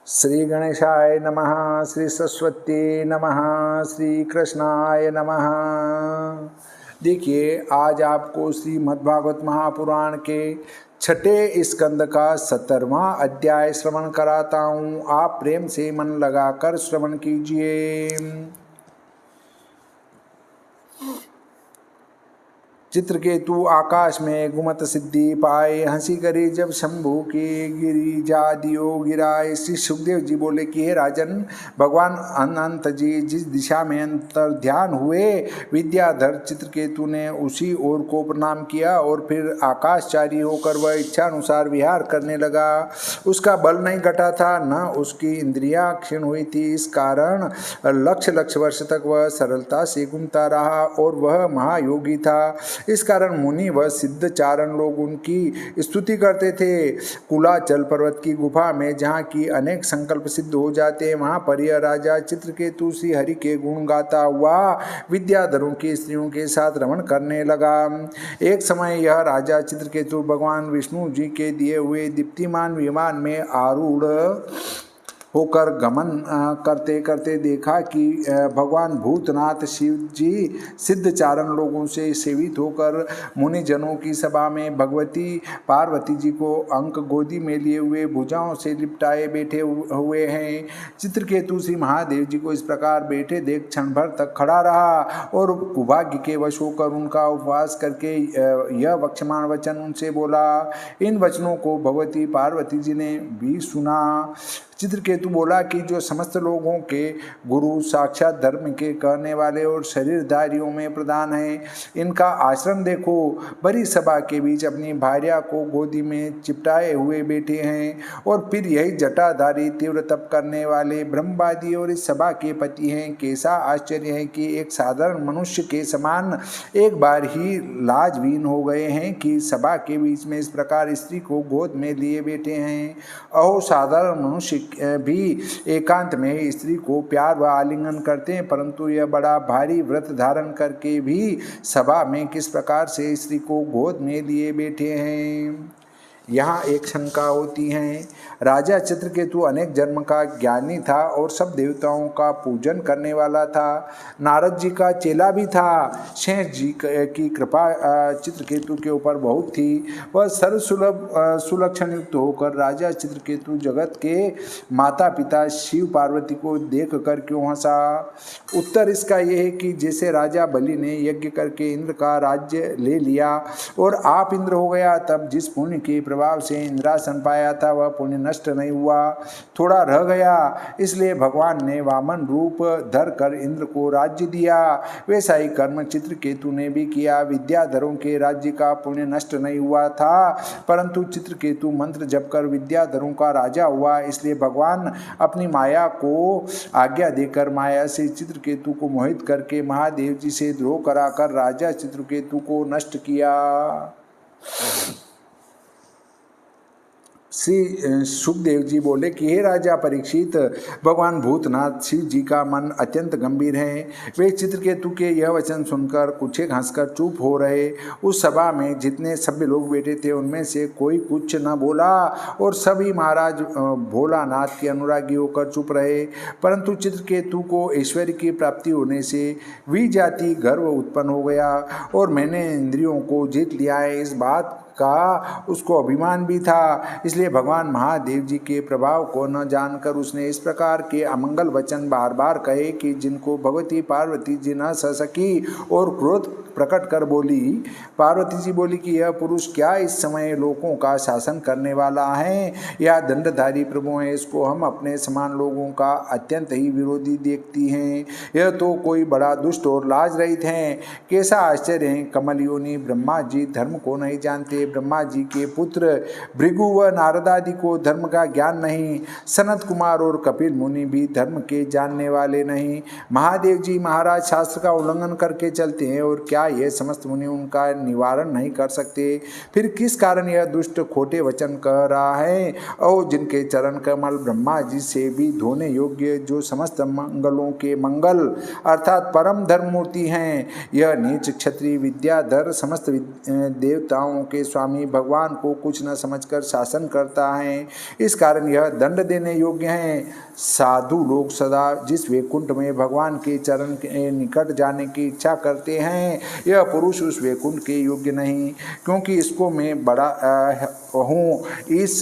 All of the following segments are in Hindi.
श्री गणेशाय नमः, श्री सरस्वती नमः, श्री कृष्णाय नमः। देखिए, आज आपको श्रीमद्भागवत महापुराण के छठे स्कंद का 17वां अध्याय श्रवण कराता हूँ। आप प्रेम से मन लगाकर श्रवण कीजिए। चित्रकेतु आकाश में घुमत सिद्धि पाए, हंसी करे जब शंभु के गिरी जा दियो गिराए। श्री सुखदेव जी बोले कि हे राजन, भगवान अनंत जी जिस दिशा में अंतर ध्यान हुए, विद्याधर चित्रकेतु ने उसी ओर को प्रणाम किया और फिर आकाशचारी होकर वह इच्छानुसार विहार करने लगा। उसका बल नहीं घटा था, न उसकी इंद्रियां क्षीण हुई थी। इस कारण लक्ष वर्ष तक वह सरलता से घूमता रहा और वह महायोगी था। इस कारण मुनि व सिद्ध चारण लोग उनकी स्तुति करते थे। कुलाचल पर्वत की गुफा में जहाँ की अनेक संकल्प सिद्ध हो जाते हैं, वहाँ पर यह राजा चित्रकेतु श्री हरि के गुण गाता हुआ विद्याधरों की स्त्रियों के साथ रमण करने लगा। एक समय यह राजा चित्रकेतु भगवान विष्णु जी के दिए हुए दीप्तिमान विमान में आरूढ़ होकर गमन करते करते देखा कि भगवान भूतनाथ शिव जी सिद्ध चारण लोगों से सेवित होकर मुनिजनों की सभा में भगवती पार्वती जी को अंक गोदी में लिए हुए भुजाओं से लिपटाए बैठे हुए हैं। चित्रकेतु श्री महादेव जी को इस प्रकार बैठे देख क्षण भर तक खड़ा रहा और कुभाग्य के वश होकर उनका उपवास करके यह वक्षमान वचन उनसे बोला। इन वचनों को भगवती पार्वती जी ने भी सुना। चित्रकेतु बोला कि जो समस्त लोगों के गुरु, साक्षात धर्म के कहने वाले और शरीरधारियों में प्रधान है, इनका आश्रम देखो। बड़ी सभा के बीच अपनी भार्या को गोदी में चिपटाए हुए बैठे हैं और फिर यही जटाधारी तीव्र तप करने वाले ब्रह्मवादी और इस सभा के पति हैं। कैसा आश्चर्य है कि एक साधारण मनुष्य के समान एक बार ही लाजवीन हो गए हैं कि सभा के बीच में इस प्रकार स्त्री को गोद में लिए बैठे हैं। अहो, साधारण मनुष्य भी एकांत में स्त्री को प्यार व आलिंगन करते हैं, परंतु यह बड़ा भारी व्रत धारण करके भी सभा में किस प्रकार से स्त्री को गोद में लिए बैठे हैं। यहाँ एक शंका होती है। राजा चित्रकेतु अनेक जन्म का ज्ञानी था और सब देवताओं का पूजन करने वाला था। नारद जी का चेला भी था। शेष जी की कृपा चित्रकेतु के ऊपर बहुत थी। वह सर्वसुलभ सुलक्षण युक्त होकर राजा चित्रकेतु जगत के माता पिता शिव पार्वती को देख कर क्यों हंसा? उत्तर इसका यह है कि जैसे राजा बलि ने यज्ञ करके इंद्र का राज्य ले लिया और आप इंद्र हो गया, तब जिस पुण्य के प्रभाव से इंद्रासन पाया था वह पुण्य नष्ट नहीं हुआ, थोड़ा रह गया। इसलिए भगवान ने वामन रूप धर कर इंद्र को राज्य दिया। वैसा ही कर्म चित्रकेतु ने भी किया। विद्याधरों के राज्य का पुण्य नष्ट नहीं हुआ था, परंतु चित्रकेतु मंत्र जप कर विद्याधरों का राजा हुआ। इसलिए भगवान अपनी माया को आज्ञा देकर माया से चित्रकेतु को मोहित करके महादेव जी से द्रोह कराकर राजा चित्रकेतु को नष्ट किया। श्री सुखदेव जी बोले कि हे राजा परीक्षित, भगवान भूतनाथ शिव जी का मन अत्यंत गंभीर है। वे चित्रकेतु के यह वचन सुनकर कुछ हंसकर चुप हो रहे। उस सभा में जितने सभ्य लोग बैठे थे उनमें से कोई कुछ न बोला और सभी महाराज भोलानाथ के अनुरागी होकर चुप रहे। परंतु चित्रकेतु को ऐश्वर्य की प्राप्ति होने से विजाति गर्व उत्पन्न हो गया और मैंने इंद्रियों को जीत लिया है, इस बात का उसको अभिमान भी था। इसलिए भगवान महादेव जी के प्रभाव को न जानकर उसने इस प्रकार के अमंगल वचन बार बार कहे कि जिनको भगवती पार्वती जी न सह सकी और क्रोध प्रकट कर बोली। पार्वती जी बोली कि यह पुरुष क्या इस समय लोगों का शासन करने वाला है या दंडधारी प्रभु है? इसको हम अपने समान लोगों का अत्यंत ही विरोधी देखती हैं। यह तो कोई बड़ा दुष्ट और लाज रहित है। कैसा आश्चर्य है, कमल योनि ब्रह्मा जी धर्म को नहीं जानते। ब्रह्मा जी के पुत्र भृगु व नारद आदि को धर्म का ज्ञान नहीं। सनत कुमार और कपिल मुनि भी धर्म के जानने वाले नहीं। महादेव जी महाराज शास्त्र का उल्लंघन करके चलते हैं और क्या क्या यह समस्त मुनि उनका निवारण नहीं कर सकते? फिर किस कारण यह दुष्ट खोटे वचन कह रहा है? और जिनके चरण कमल ब्रह्मा जी से भी धोने योग्य, जो समस्त मंगलों के मंगल अर्थात परम धर्म मूर्ति हैं, यह नीच क्षत्रिय विद्याधर समस्त देवताओं के स्वामी भगवान को कुछ न समझकर शासन करता है, इस कारण यह दंड देने योग्य हैं। साधु लोग सदा जिस वैकुंठ में भगवान के चरण के निकट जाने की इच्छा करते हैं, यह पुरुष उस वैकुंठ के योग्य नहीं, क्योंकि इसको मैं बड़ा हूँ, इस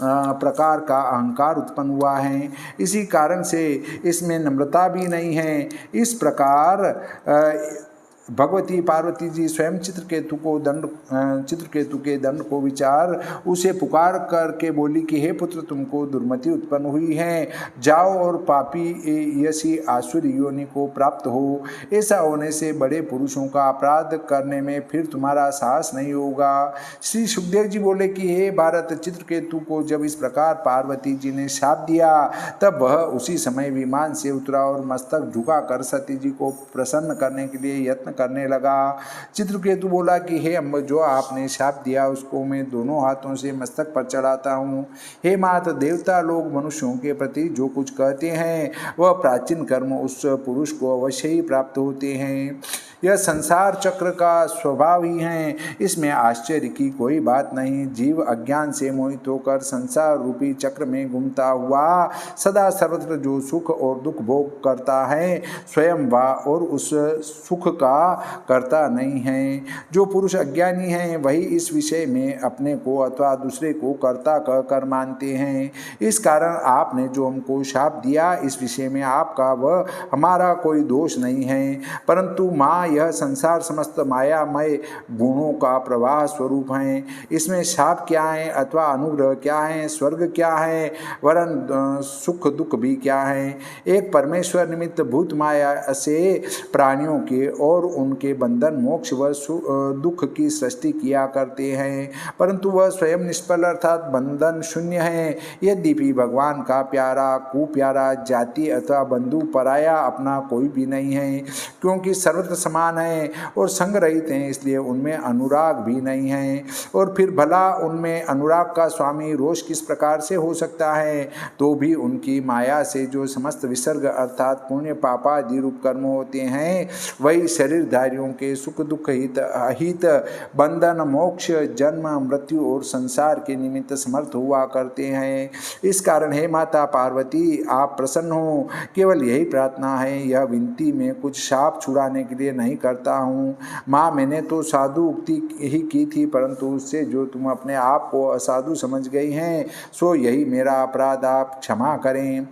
प्रकार का अहंकार उत्पन्न हुआ है। इसी कारण से इसमें नम्रता भी नहीं है। इस प्रकार भगवती पार्वती जी स्वयं चित्रकेतु के दंड को विचार उसे पुकार करके बोली कि हे पुत्र, तुमको दुर्मति उत्पन्न हुई है, जाओ और पापी यसी आसुरी योनि को प्राप्त हो। ऐसा होने से बड़े पुरुषों का अपराध करने में फिर तुम्हारा साहस नहीं होगा। श्री सुखदेव जी बोले कि हे भारत, चित्रकेतु को जब इस प्रकार पार्वती जी ने शाप दिया, तब वह उसी समय विमान से उतरा और मस्तक झुकाकर सती जी को प्रसन्न करने के लिए यत्न करने लगा। चित्रकेतु बोला कि हे अम्ब, जो आपने शाप दिया उसको मैं दोनों हाथों से मस्तक पर चढ़ाता हूँ। हे मात, देवता लोग मनुष्यों के प्रति जो कुछ कहते हैं वह प्राचीन कर्म उस पुरुष को अवश्य ही प्राप्त होते हैं। यह संसार चक्र का स्वभाव ही है, इसमें आश्चर्य की कोई बात नहीं। जीव अज्ञान से मोहित होकर संसार रूपी चक्र में घूमता हुआ सदा सर्वत्र जो सुख और दुख भोग करता है, स्वयं वह और उस सुख का करता नहीं है। जो पुरुष अज्ञानी हैं वही इस विषय में अपने को अथवा दूसरे को कर्ता कहकर मानते हैं। इस कारण आपने जो हमको शाप दिया, इस विषय में आपका व हमारा कोई दोष नहीं है, परंतु माँ यह संसार समस्त मायामय गुणों का प्रवाह स्वरूप है। इसमें शाप क्या है अथवा अनुग्रह क्या है, स्वर्ग क्या है, वरन सुख दुख भी क्या है। एक परमेश्वर निमित्त भूत माया से प्राणियों के और उनके बंधन मोक्ष व दुख की सृष्टि किया करते हैं, परंतु वह स्वयं निष्फल अर्थात बंधन शून्य है। यद्यपि भगवान का प्यारा कुप्यारा, जाति अथवा बंधु पराया अपना कोई भी नहीं है, क्योंकि सर्वत्र समान है और संग रहित हैं, इसलिए उनमें अनुराग भी नहीं है। और फिर भला उनमें अनुराग का स्वामी रोष किस प्रकार से हो सकता है? तो भी उनकी माया से जो समस्त विसर्ग अर्थात पुण्य पापादि रूप कर्म होते हैं, वही शरीरधारियों के सुख दुख हित अहित बंधन मोक्ष जन्म मृत्यु और संसार के निमित्त समर्थ हुआ करते हैं। इस कारण हे माता पार्वती, आप प्रसन्न हो। केवल यही प्रार्थना है, यह विनती में कुछ शाप छुड़ाने के लिए नहीं करता हूँ। माँ, मैंने तो साधु उक्ति ही की थी, परंतु उससे जो तुम अपने आप को असाधु समझ गई हैं, सो यही मेरा अपराध, आप क्षमा करें।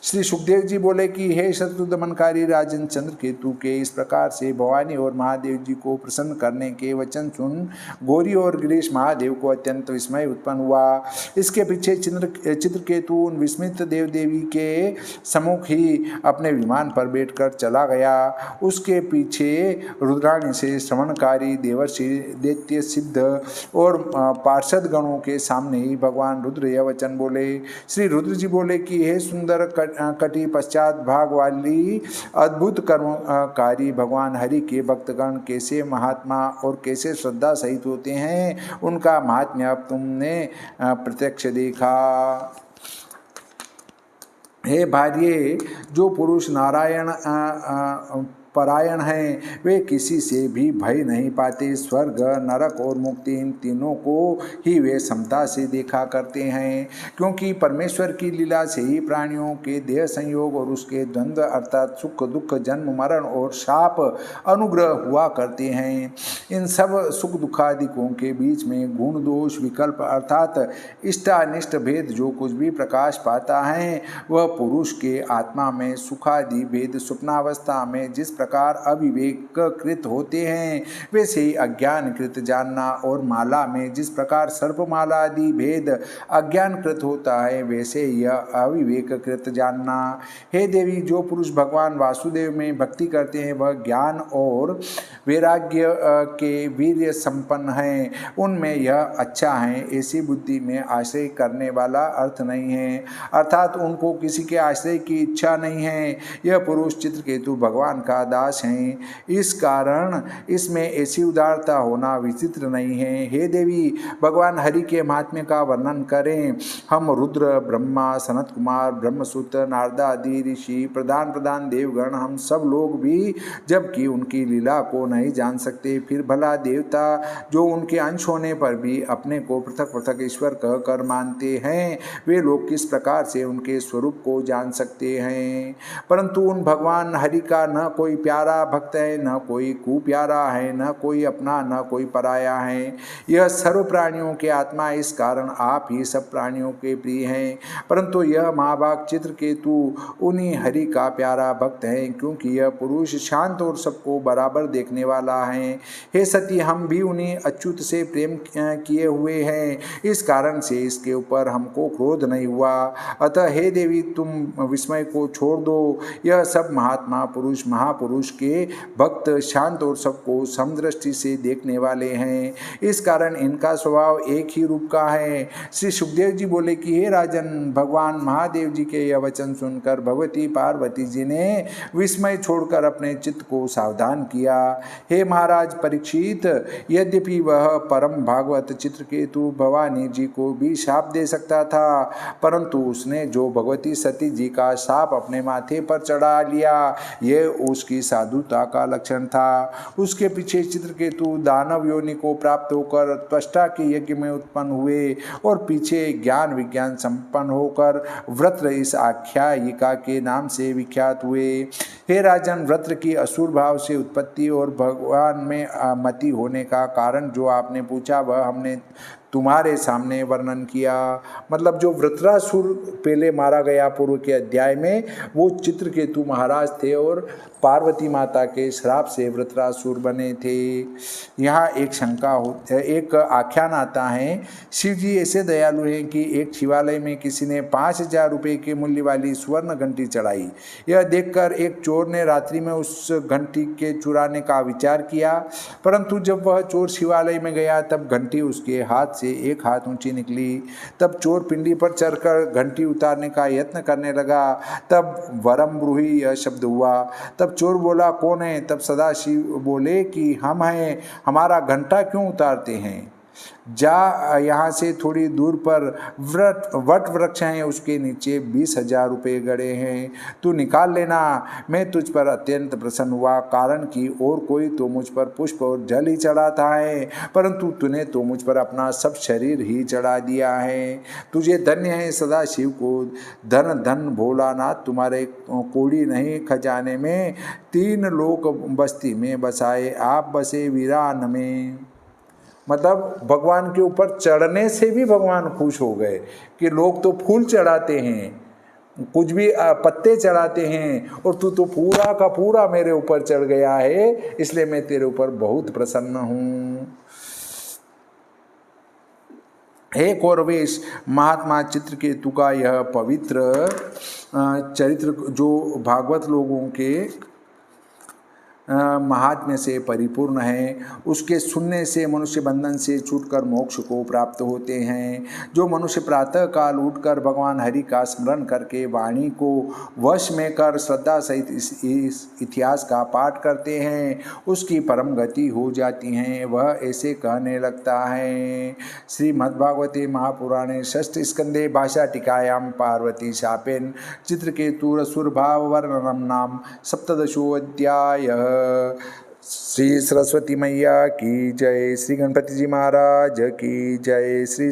श्री सुखदेव जी बोले कि हे शत्रुदमनकारी राजन चंद्रकेतु के इस प्रकार से भवानी और महादेव जी को प्रसन्न करने के वचन सुन गौरी और गिरीश महादेव को अत्यंत विस्मय उत्पन्न हुआ। इसके पीछे चित्रकेतु उन विस्मित देव देवी के सम्मुख ही अपने विमान पर बैठकर चला गया। उसके पीछे रुद्राणी से श्रवणकारी देवर्षि दैत्य सिद्ध और पार्षद गणों के सामने ही भगवान रुद्र यह वचन बोले। श्री रुद्र जी बोले कि हे सुंदर कटी पश्चात भाग वाली अद्भुत कर्मकारी भगवान हरि के भक्तगण कैसे महात्मा और कैसे श्रद्धा सहित होते हैं, उनका महात्म्य अब तुमने प्रत्यक्ष देखा। हे भार्ये, जो पुरुष नारायण परायण हैं, वे किसी से भी भय नहीं पाते। स्वर्ग नरक और मुक्ति, इन तीनों को ही वे समता से देखा करते हैं, क्योंकि परमेश्वर की लीला से ही प्राणियों के देह संयोग और उसके द्वंद्व अर्थात सुख दुख जन्म मरण और शाप अनुग्रह हुआ करते हैं। इन सब सुख दुखादिकों के बीच में गुण दोष विकल्प अर्थात इष्टानिष्ट भेद जो कुछ भी प्रकाश पाता है, वह पुरुष के आत्मा में सुखादि भेद स्वप्नावस्था में जिस प्रकार अविवेककृत होते हैं, वैसे ही अज्ञानकृत जानना, और माला में जिस प्रकार सर्पमाला आदि भेद अज्ञानकृत होता है, वैसे यह अविवेककृत जानना। हे देवी, जो पुरुष भगवान वासुदेव में भक्ति करते हैं, वह ज्ञान और वैराग्य के वीर्य संपन्न हैं, उनमें यह अच्छा है। ऐसी बुद्धि में आश्रय करने वाला अर्थ नहीं है, अर्थात उनको किसी के आश्रय की इच्छा नहीं है। यह पुरुष चित्रकेतु भगवान का दास हैं। इस कारण इसमें ऐसी उदारता होना विचित्र नहीं है। हे देवी, भगवान हरि के महात्म्य का वर्णन करें। हम रुद्र, ब्रह्मा, सनत कुमार, ब्रह्मसूत, नारद आदि ऋषि, प्रधान प्रधान देवगण, हम सब लोग भी जबकि उनकी लीला को नहीं जान सकते, फिर भला देवता जो उनके अंश होने पर भी अपने को पृथक पृथक ईश्वर कहकर मानते हैं, वे लोग किस प्रकार से उनके स्वरूप को जान सकते हैं। परंतु उन भगवान हरि का न कोई प्यारा भक्त है, न कोई कुप्यारा है, न कोई अपना, न कोई पराया है। यह सर्व प्राणियों के आत्मा, इस कारण आप ही सब प्राणियों के प्रिय हैं। परंतु यह महाभाग चित्रकेतु उन्हीं हरि का प्यारा भक्त है, क्योंकि यह पुरुष शांत और सबको बराबर देखने वाला है। हे सती, हम भी उन्हीं अच्युत से प्रेम किए हुए हैं, इस कारण से इसके ऊपर हमको क्रोध नहीं हुआ। अतः हे देवी, तुम विस्मय को छोड़ दो। यह सब महात्मा पुरुष महापुरुष के भक्त शांत और सबको समदृष्टि से देखने वाले हैं, इस कारण इनका स्वभाव एक ही रूप का है। श्री सुखदेव जी बोले कि हे राजन, भगवान महादेव जी के यह वचन सुनकर भगवती पार्वती जी ने विस्मय छोड़कर अपने चित्त को सावधान किया। हे महाराज परीक्षित, यद्यपि वह परम भागवत चित्रकेतु भवानी जी को भी शाप दे सकता था, परंतु उसने जो भगवती सती जी का शाप अपने माथे पर चढ़ा लिया, यह उसकी साधुता का लक्षण था। उसके पीछे चित्रकेतु दानव योनि को प्राप्त होकर त्वष्टा के यज्ञ में उत्पन्न हुए और पीछे ज्ञान विज्ञान संपन्न होकर वृत्र इस आख्यायिका के नाम से विख्यात हुए। हे राजन, वृत्र की असुर भाव से उत्पत्ति और भगवान में मति होने का कारण जो आपने पूछा, वह हमने तुम्हारे सामने वर्णन किया। मतलब जो वृत्रासुर पहले मारा गया पूर्व के अध्याय में, वो चित्रकेतु महाराज थे और पार्वती माता के श्राप से वृत्रासुर बने थे। यहाँ एक शंका एक आख्यान आता है, शिव जी ऐसे दयालु हैं कि एक शिवालय में किसी ने 5000 रुपये के मूल्य वाली स्वर्ण घंटी चढ़ाई। यह देखकर एक चोर ने रात्रि में उस घंटी के चुराने का विचार किया, परंतु जब वह चोर शिवालय में गया तब घंटी उसके हाथ से एक हाथ ऊंची निकली। तब चोर पिंडी पर चढ़कर घंटी उतारने का यत्न करने लगा, तब वरम ब्रूहि यह शब्द हुआ। तब चोर बोला, कौन है? तब सदाशिव बोले कि हम हैं, हमारा घंटा क्यों उतारते हैं? जा, यहाँ से थोड़ी दूर पर वट वृक्ष हैं, उसके नीचे 20,000 रुपये गड़े हैं, तू निकाल लेना। मैं तुझ पर अत्यंत प्रसन्न हुआ, कारण कि और कोई तो मुझ पर पुष्प और जल ही चढ़ाता है, परंतु तूने तो मुझ पर अपना सब शरीर ही चढ़ा दिया है। तुझे धन्य है सदाशिव को धन धन भोलानाथ, तुम्हारे कोड़ी नहीं खजाने में 3 लोक बस्ती में बसाए, आप बसे वीरान में। मतलब भगवान के ऊपर चढ़ने से भी भगवान खुश हो गए कि लोग तो फूल चढ़ाते हैं, कुछ भी पत्ते चढ़ाते हैं, और तू तो पूरा का पूरा मेरे ऊपर चढ़ गया है, इसलिए मैं तेरे ऊपर बहुत प्रसन्न हूँ। हे कौरवेश, महात्मा चित्रकेतु का यह पवित्र चरित्र जो भागवत लोगों के महात्म्य से परिपूर्ण है, उसके सुनने से मनुष्य बंधन से छूटकर मोक्ष को प्राप्त होते हैं। जो मनुष्य प्रातः काल उठकर भगवान हरि का स्मरण करके वाणी को वश में कर श्रद्धा सहित इस इतिहास का पाठ करते हैं, उसकी परम गति हो जाती है। वह ऐसे कहने लगता है। श्रीमद्भागवते महापुराणे षष्ठ स्कंदे भाषा टीकायां पार्वती शापेन चित्रकेतुरसुरभाव वर्णनम नाम सप्तदशोऽध्यायः। श्री सरस्वती मैया की जय, श्री गणपति जी महाराज की जय, श्री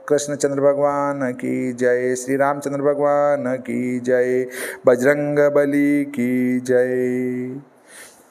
कृष्णचंद्र भगवान की जय, श्री रामचंद्र भगवान की जय, बजरंग बली की जय।